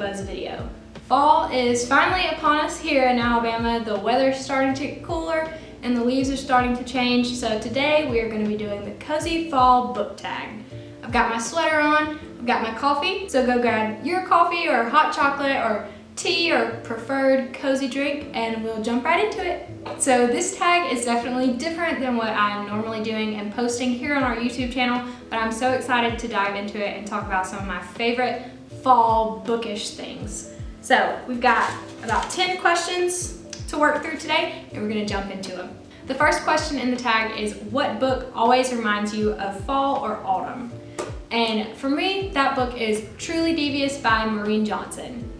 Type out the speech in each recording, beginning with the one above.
Buzz video. Fall is finally upon us here in Alabama. The weather's starting to get cooler and the leaves are starting to change. So today we are going to be doing the Cozy Fall Book Tag. I've got my sweater on, I've got my coffee, so go grab your coffee or hot chocolate or tea or preferred cozy drink and we'll jump right into it. So this tag is definitely different than what I'm normally doing and posting here on our YouTube channel, but I'm so excited to dive into it and talk about some of my favorite fall bookish things. So we've got about 10 questions to work through today and we're gonna jump into them. The first question in the tag is, what book always reminds you of fall or autumn? And for me, that book is Truly Devious by Maureen Johnson.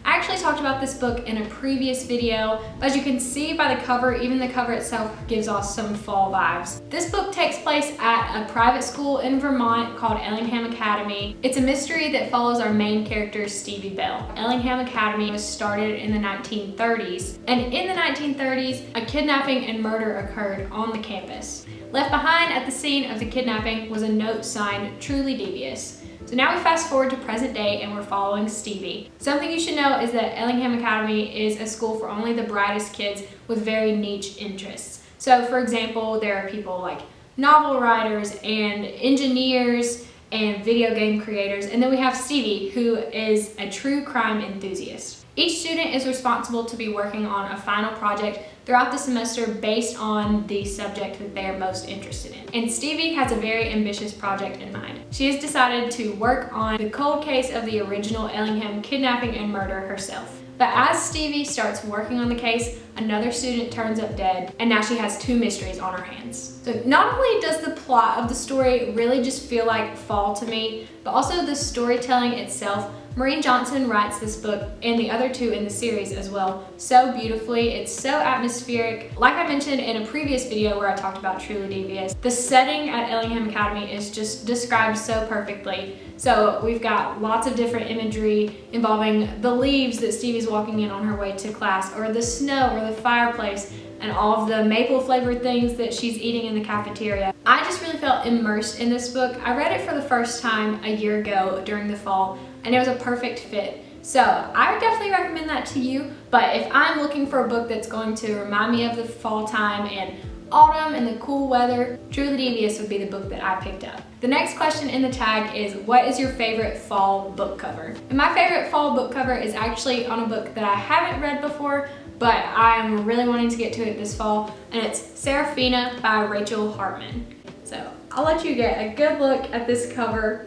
I actually talked about this book in a previous video, but as you can see by the cover, even the cover itself gives off some fall vibes. This book takes place at a private school in Vermont called Ellingham Academy. It's a mystery that follows our main character, Stevie Bell. Ellingham Academy was started in the 1930s, and in the 1930s, a kidnapping and murder occurred on the campus. Left behind at the scene of the kidnapping was a note signed Truly Devious. So now we fast forward to present day and we're following Stevie. Something you should know is that Ellingham Academy is a school for only the brightest kids with very niche interests. So for example, there are people like novel writers and engineers and video game creators, and then we have Stevie, who is a true crime enthusiast. Each student is responsible to be working on a final project throughout the semester based on the subject that they are most interested in. And Stevie has a very ambitious project in mind. She has decided to work on the cold case of the original Ellingham kidnapping and murder herself. But as Stevie starts working on the case, another student turns up dead, and now she has two mysteries on her hands. So not only does the plot of the story really just feel like fall to me, but also the storytelling itself. Maureen Johnson writes this book and the other two in the series as well so beautifully. It's so atmospheric. Like I mentioned in a previous video where I talked about Truly Devious, the setting at Ellingham Academy is just described so perfectly. So we've got lots of different imagery involving the leaves that Stevie's walking in on her way to class, or the snow, or the fireplace, and all of the maple flavored things that she's eating in the cafeteria. I just really felt immersed in this book. I read it for the first time a year ago during the fall, and it was a perfect fit. So I would definitely recommend that to you, but if I'm looking for a book that's going to remind me of the fall time and autumn and the cool weather, Truly Devious would be the book that I picked up. The next question in the tag is, what is your favorite fall book cover? And my favorite fall book cover is actually on a book that I haven't read before, but I'm really wanting to get to it this fall, and it's Seraphina by Rachel Hartman. So I'll let you get a good look at this cover.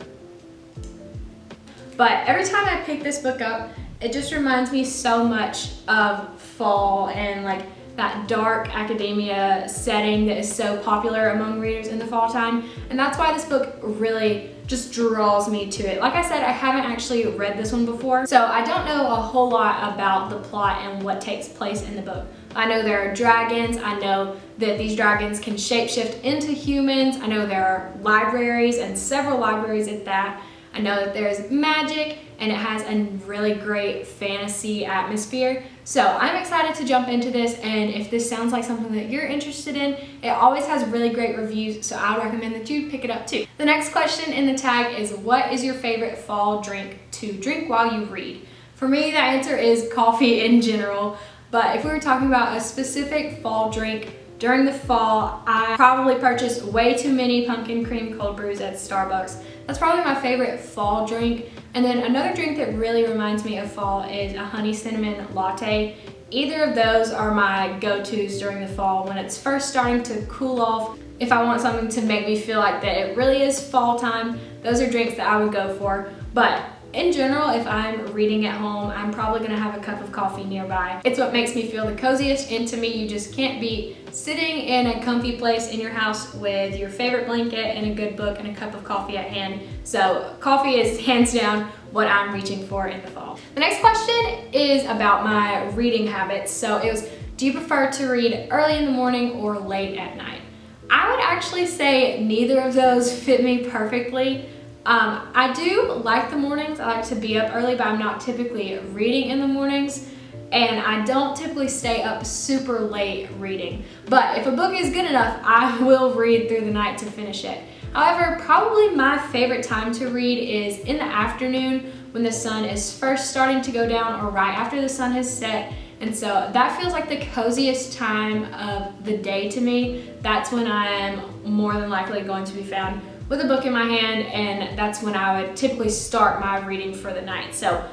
But every time I pick this book up, it just reminds me so much of fall and like that dark academia setting that is so popular among readers in the fall time. And that's why this book really just draws me to it. Like I said, I haven't actually read this one before, so I don't know a whole lot about the plot and what takes place in the book. I know there are dragons, I know that these dragons can shapeshift into humans, I know there are libraries and several libraries at that. I know that there's magic and it has a really great fantasy atmosphere. So I'm excited to jump into this, and if this sounds like something that you're interested in, it always has really great reviews, so I would recommend that you pick it up too. The next question in the tag is, what is your favorite fall drink to drink while you read? For me, the answer is coffee in general, but if we were talking about a specific fall drink, during the fall, I probably purchased way too many pumpkin cream cold brews at Starbucks. That's probably my favorite fall drink. And then another drink that really reminds me of fall is a honey cinnamon latte. Either of those are my go-tos during the fall when it's first starting to cool off. If I want something to make me feel like that it really is fall time, those are drinks that I would go for. But in general, if I'm reading at home, I'm probably gonna have a cup of coffee nearby. It's what makes me feel the coziest, and to me, you just can't beat sitting in a comfy place in your house with your favorite blanket and a good book and a cup of coffee at hand. So coffee is hands down what I'm reaching for in the fall. The next question is about my reading habits. So it was, do you prefer to read early in the morning or late at night? I would actually say neither of those fit me perfectly. I do like the mornings. I like to be up early, but I'm not typically reading in the mornings. And I don't typically stay up super late reading. But if a book is good enough, I will read through the night to finish it. However, probably my favorite time to read is in the afternoon when the sun is first starting to go down or right after the sun has set. And so that feels like the coziest time of the day to me. That's when I am more than likely going to be found with a book in my hand, and that's when I would typically start my reading for the night. So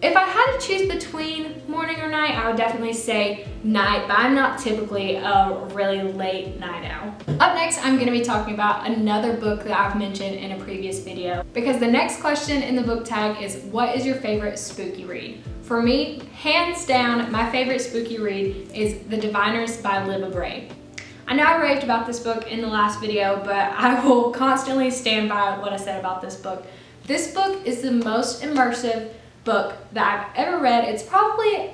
if I had to choose between morning or night, I would definitely say night, but I'm not typically a really late night owl. Up next, I'm gonna be talking about another book that I've mentioned in a previous video, because the next question in the book tag is, what is your favorite spooky read? For me, hands down, my favorite spooky read is The Diviners by Libba Bray. I know I raved about this book in the last video, but I will constantly stand by what I said about this book. This book is the most immersive book that I've ever read. It's probably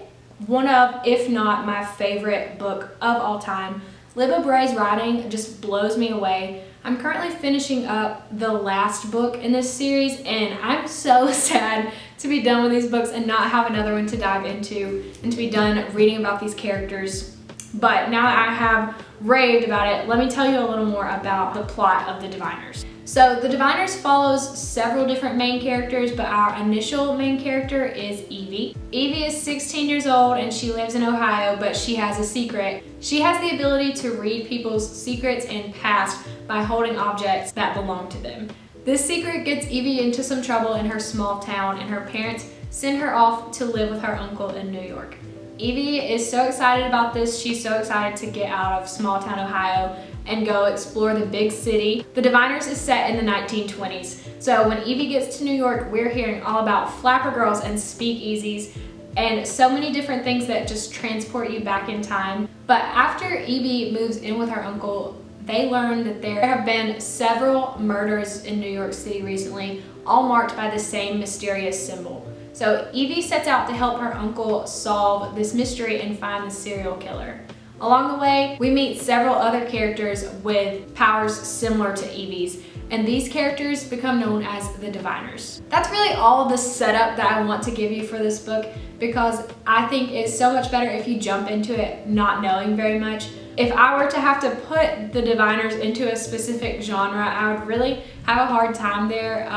one of, if not my favorite book of all time. Libba Bray's writing just blows me away. I'm currently finishing up the last book in this series, and I'm so sad to be done with these books and not have another one to dive into and to be done reading about these characters. But now that I have raved about it, let me tell you a little more about the plot of The Diviners. So The Diviners follows several different main characters, but our initial main character is Evie. Evie is 16 years old and she lives in Ohio, but she has a secret. She has the ability to read people's secrets and past by holding objects that belong to them. This secret gets Evie into some trouble in her small town, and her parents send her off to live with her uncle in New York. Evie is so excited about this. She's so excited to get out of small town Ohio and go explore the big city. The Diviners is set in the 1920s. So when Evie gets to New York, we're hearing all about flapper girls and speakeasies and so many different things that just transport you back in time. But after Evie moves in with her uncle, they learn that there have been several murders in New York City recently, all marked by the same mysterious symbol. So Evie sets out to help her uncle solve this mystery and find the serial killer. Along the way, we meet several other characters with powers similar to Evie's, and these characters become known as the Diviners. That's really all the setup that I want to give you for this book, because I think it's so much better if you jump into it not knowing very much. If I were to have to put the Diviners into a specific genre, I would really have a hard time there.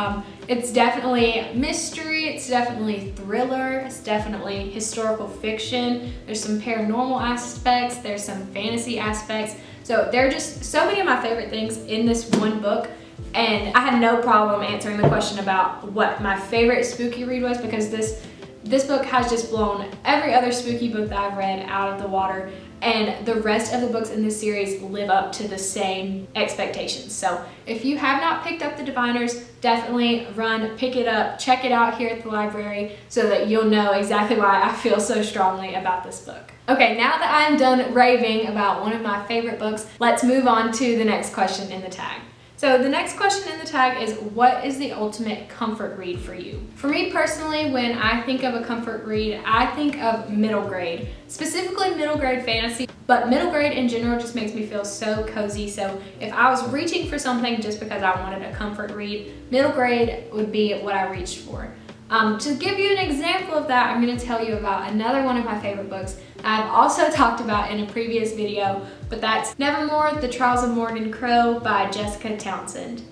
It's definitely mystery, it's definitely thriller, it's definitely historical fiction. There's some paranormal aspects, there's some fantasy aspects. So there are just so many of my favorite things in this one book, and I had no problem answering the question about what my favorite spooky read was, because this book has just blown every other spooky book that I've read out of the water, and the rest of the books in this series live up to the same expectations. So if you have not picked up The Diviners, definitely run, pick it up, check it out here at the library so that you'll know exactly why I feel so strongly about this book. Okay, now that I'm done raving about one of my favorite books, let's move on to the next question in the tag. So the next question in the tag is, what is the ultimate comfort read for you? For me personally, when I think of a comfort read, I think of middle grade, specifically middle grade fantasy, but middle grade in general just makes me feel so cozy. So if I was reaching for something just because I wanted a comfort read, middle grade would be what I reached for. To give you an example of that, I'm going to tell you about another one of my favorite books I've also talked about in a previous video, but that's Nevermoor, The Trials of Morgan Crow by Jessica Townsend.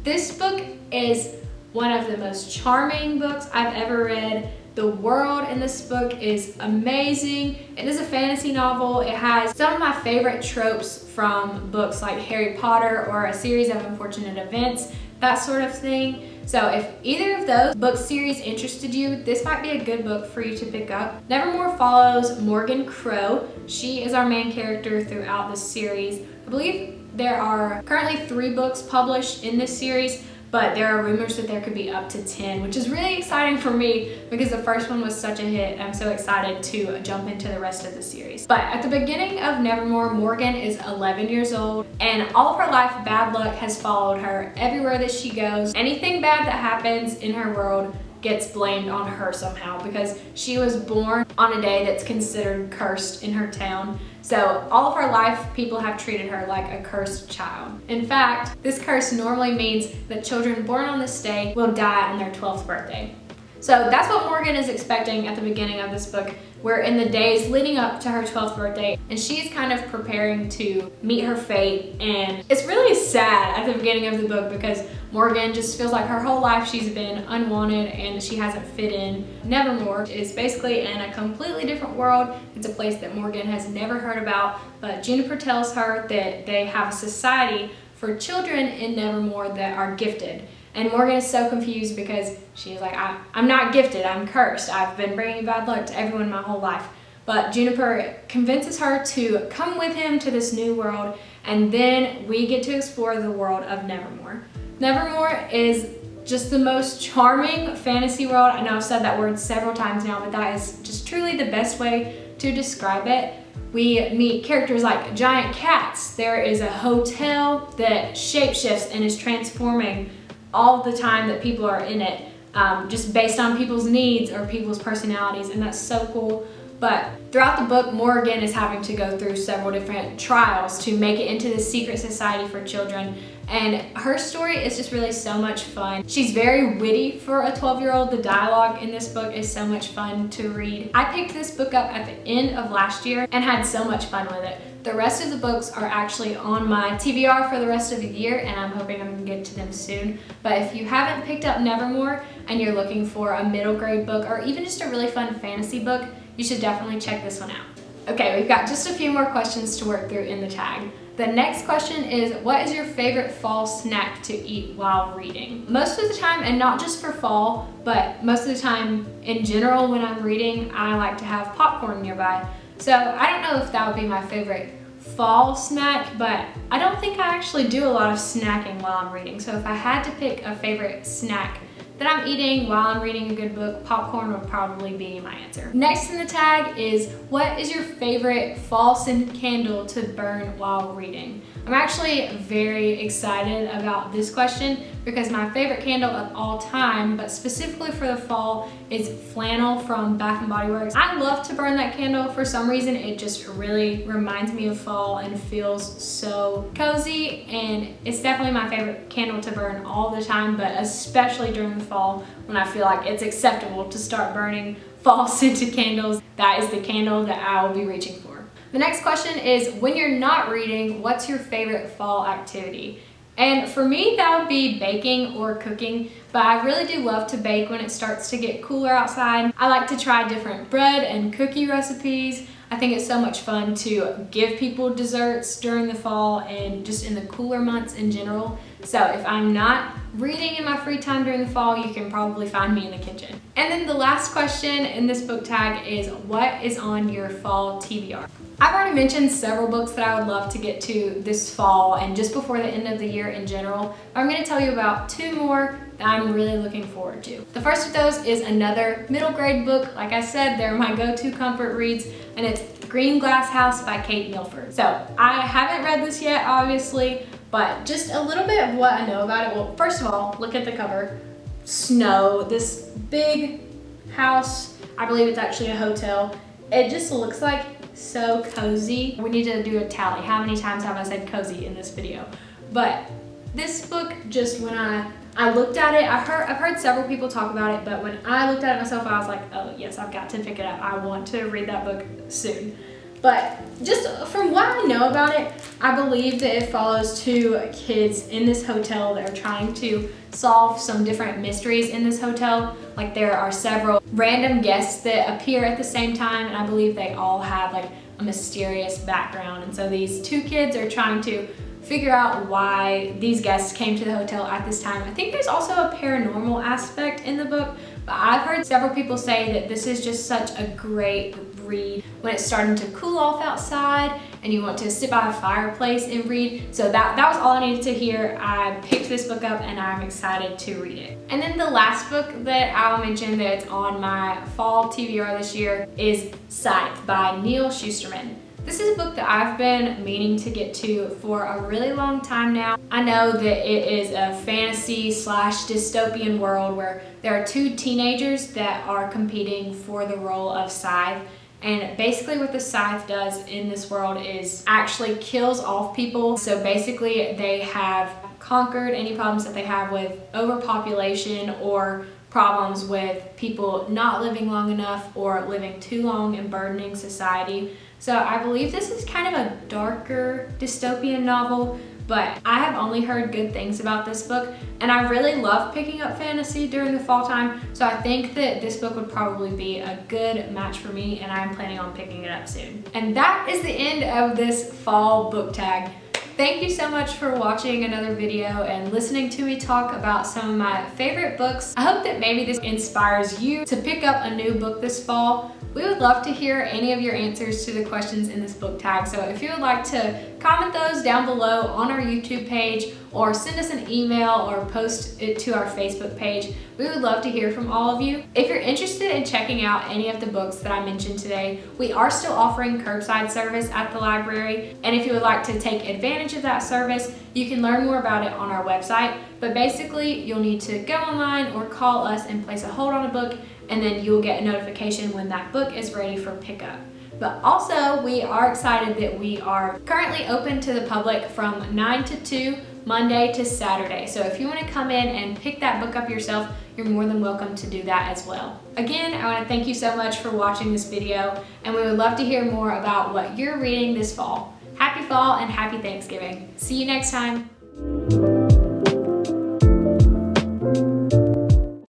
This book is one of the most charming books I've ever read. The world in this book is amazing. It is a fantasy novel. It has some of my favorite tropes from books like Harry Potter or A Series of Unfortunate Events, that sort of thing. So if either of those book series interested you, this might be a good book for you to pick up. Nevermoor follows Morgan Crow. She is our main character throughout this series. I believe there are currently 3 books published in this series, but there are rumors that there could be up to 10, which is really exciting for me because the first one was such a hit. I'm so excited to jump into the rest of the series. But at the beginning of Nevermoor, Morgan is 11 years old, and all of her life, bad luck has followed her everywhere that she goes. Anything bad that happens in her world gets blamed on her somehow because she was born on a day that's considered cursed in her town. So all of her life, people have treated her like a cursed child. In fact, this curse normally means that children born on this day will die on their 12th birthday. So that's what Morgan is expecting at the beginning of this book. We're in the days leading up to her 12th birthday, and she's kind of preparing to meet her fate. And it's really sad at the beginning of the book because Morgan just feels like her whole life she's been unwanted and she hasn't fit in. Nevermoor is basically in a completely different world. It's a place that Morgan has never heard about, but Juniper tells her that they have a society for children in Nevermoor that are gifted. And Morgan is so confused because she's like, I'm not gifted, I'm cursed. I've been bringing bad luck to everyone my whole life. But Juniper convinces her to come with him to this new world, and then we get to explore the world of Nevermoor. Nevermoor is just the most charming fantasy world. I know I've said that word several times now, but that is just truly the best way to describe it. We meet characters like giant cats. There is a hotel that shapeshifts and is transforming all the time that people are in it, just based on people's needs or people's personalities, and that's so cool. But throughout the book, Morgan is having to go through several different trials to make it into this secret society for children, and her story is just really so much fun. She's very witty for a 12-year-old. The dialogue in this book is so much fun to read. I picked this book up at the end of last year and had so much fun with it. The rest of the books are actually on my TBR for the rest of the year, and I'm hoping I'm gonna get to them soon. But if you haven't picked up Nevermoor and you're looking for a middle grade book or even just a really fun fantasy book, you should definitely check this one out. Okay, we've got just a few more questions to work through in the tag. The next question is, what is your favorite fall snack to eat while reading? Most of the time, and not just for fall, but most of the time in general when I'm reading, I like to have popcorn nearby. So I don't know if that would be my favorite fall snack, but I don't think I actually do a lot of snacking while I'm reading. So if I had to pick a favorite snack that I'm eating while I'm reading a good book, popcorn would probably be my answer. Next in the tag is, what is your favorite fall scented candle to burn while reading? I'm actually very excited about this question because my favorite candle of all time, but specifically for the fall, is Flannel from Bath & Body Works. I love to burn that candle. For some reason, it just really reminds me of fall and feels so cozy, and it's definitely my favorite candle to burn all the time, but especially during the fall when I feel like it's acceptable to start burning fall scented candles. That is the candle that I will be reaching for. The next question is, when you're not reading, what's your favorite fall activity? And for me, that would be baking or cooking, but I really do love to bake when it starts to get cooler outside. I like to try different bread and cookie recipes. I think it's so much fun to give people desserts during the fall and just in the cooler months in general. So if I'm not reading in my free time during the fall, you can probably find me in the kitchen. And then the last question in this book tag is, what is on your fall TBR? I've already mentioned several books that I would love to get to this fall and just before the end of the year in general. I'm going to tell you about two more that I'm really looking forward to. The first of those is another middle grade book. Like I said, they're my go-to comfort reads, and it's Green Glass House by Kate Milford. So I haven't read this yet, obviously, but just a little bit of what I know about it. Well, first of all, look at the cover. Snow, this big house. I believe it's actually a hotel. It just looks like so cozy. We need to do a tally. How many times have I said cozy in this video? But this book, just when I looked at it, I've heard several people talk about it, but when I looked at it myself, I was like, oh yes, I've got to pick it up. I want to read that book soon. But just from what I know about it, I believe that it follows two kids in this hotel that are trying to solve some different mysteries in this hotel. Like, there are several random guests that appear at the same time, and I believe they all have like a mysterious background. And so these two kids are trying to figure out why these guests came to the hotel at this time. I think there's also a paranormal aspect in the book, but I've heard several people say that this is just such a great read when it's starting to cool off outside and you want to sit by a fireplace and read. So that was all I needed to hear. I picked this book up and I'm excited to read it. And then the last book that I'll mention that's on my fall TBR this year is Scythe by Neil Shusterman. This is a book that I've been meaning to get to for a really long time now. I know that it is a fantasy / dystopian world where there are two teenagers that are competing for the role of Scythe. And basically what the Scythe does in this world is actually kills off people. So basically they have conquered any problems that they have with overpopulation or problems with people not living long enough or living too long in burdening society. So I believe this is kind of a darker dystopian novel, but I have only heard good things about this book, and I really love picking up fantasy during the fall time, so I think that this book would probably be a good match for me, and I'm planning on picking it up soon. And that is the end of this fall book tag. Thank you so much for watching another video and listening to me talk about some of my favorite books. I hope that maybe this inspires you to pick up a new book this fall. We would love to hear any of your answers to the questions in this book tag, so if you would like to comment those down below on our YouTube page or send us an email or post it to our Facebook page, we would love to hear from all of you. If you're interested in checking out any of the books that I mentioned today, we are still offering curbside service at the library, and if you would like to take advantage of that service, you can learn more about it on our website. But basically, you'll need to go online or call us and place a hold on a book, and then you'll get a notification when that book is ready for pickup. But also, we are excited that we are currently open to the public from 9 to 2, Monday to Saturday. So if you want to come in and pick that book up yourself, you're more than welcome to do that as well. Again, I want to thank you so much for watching this video, and we would love to hear more about what you're reading this fall. Happy fall and happy Thanksgiving. See you next time.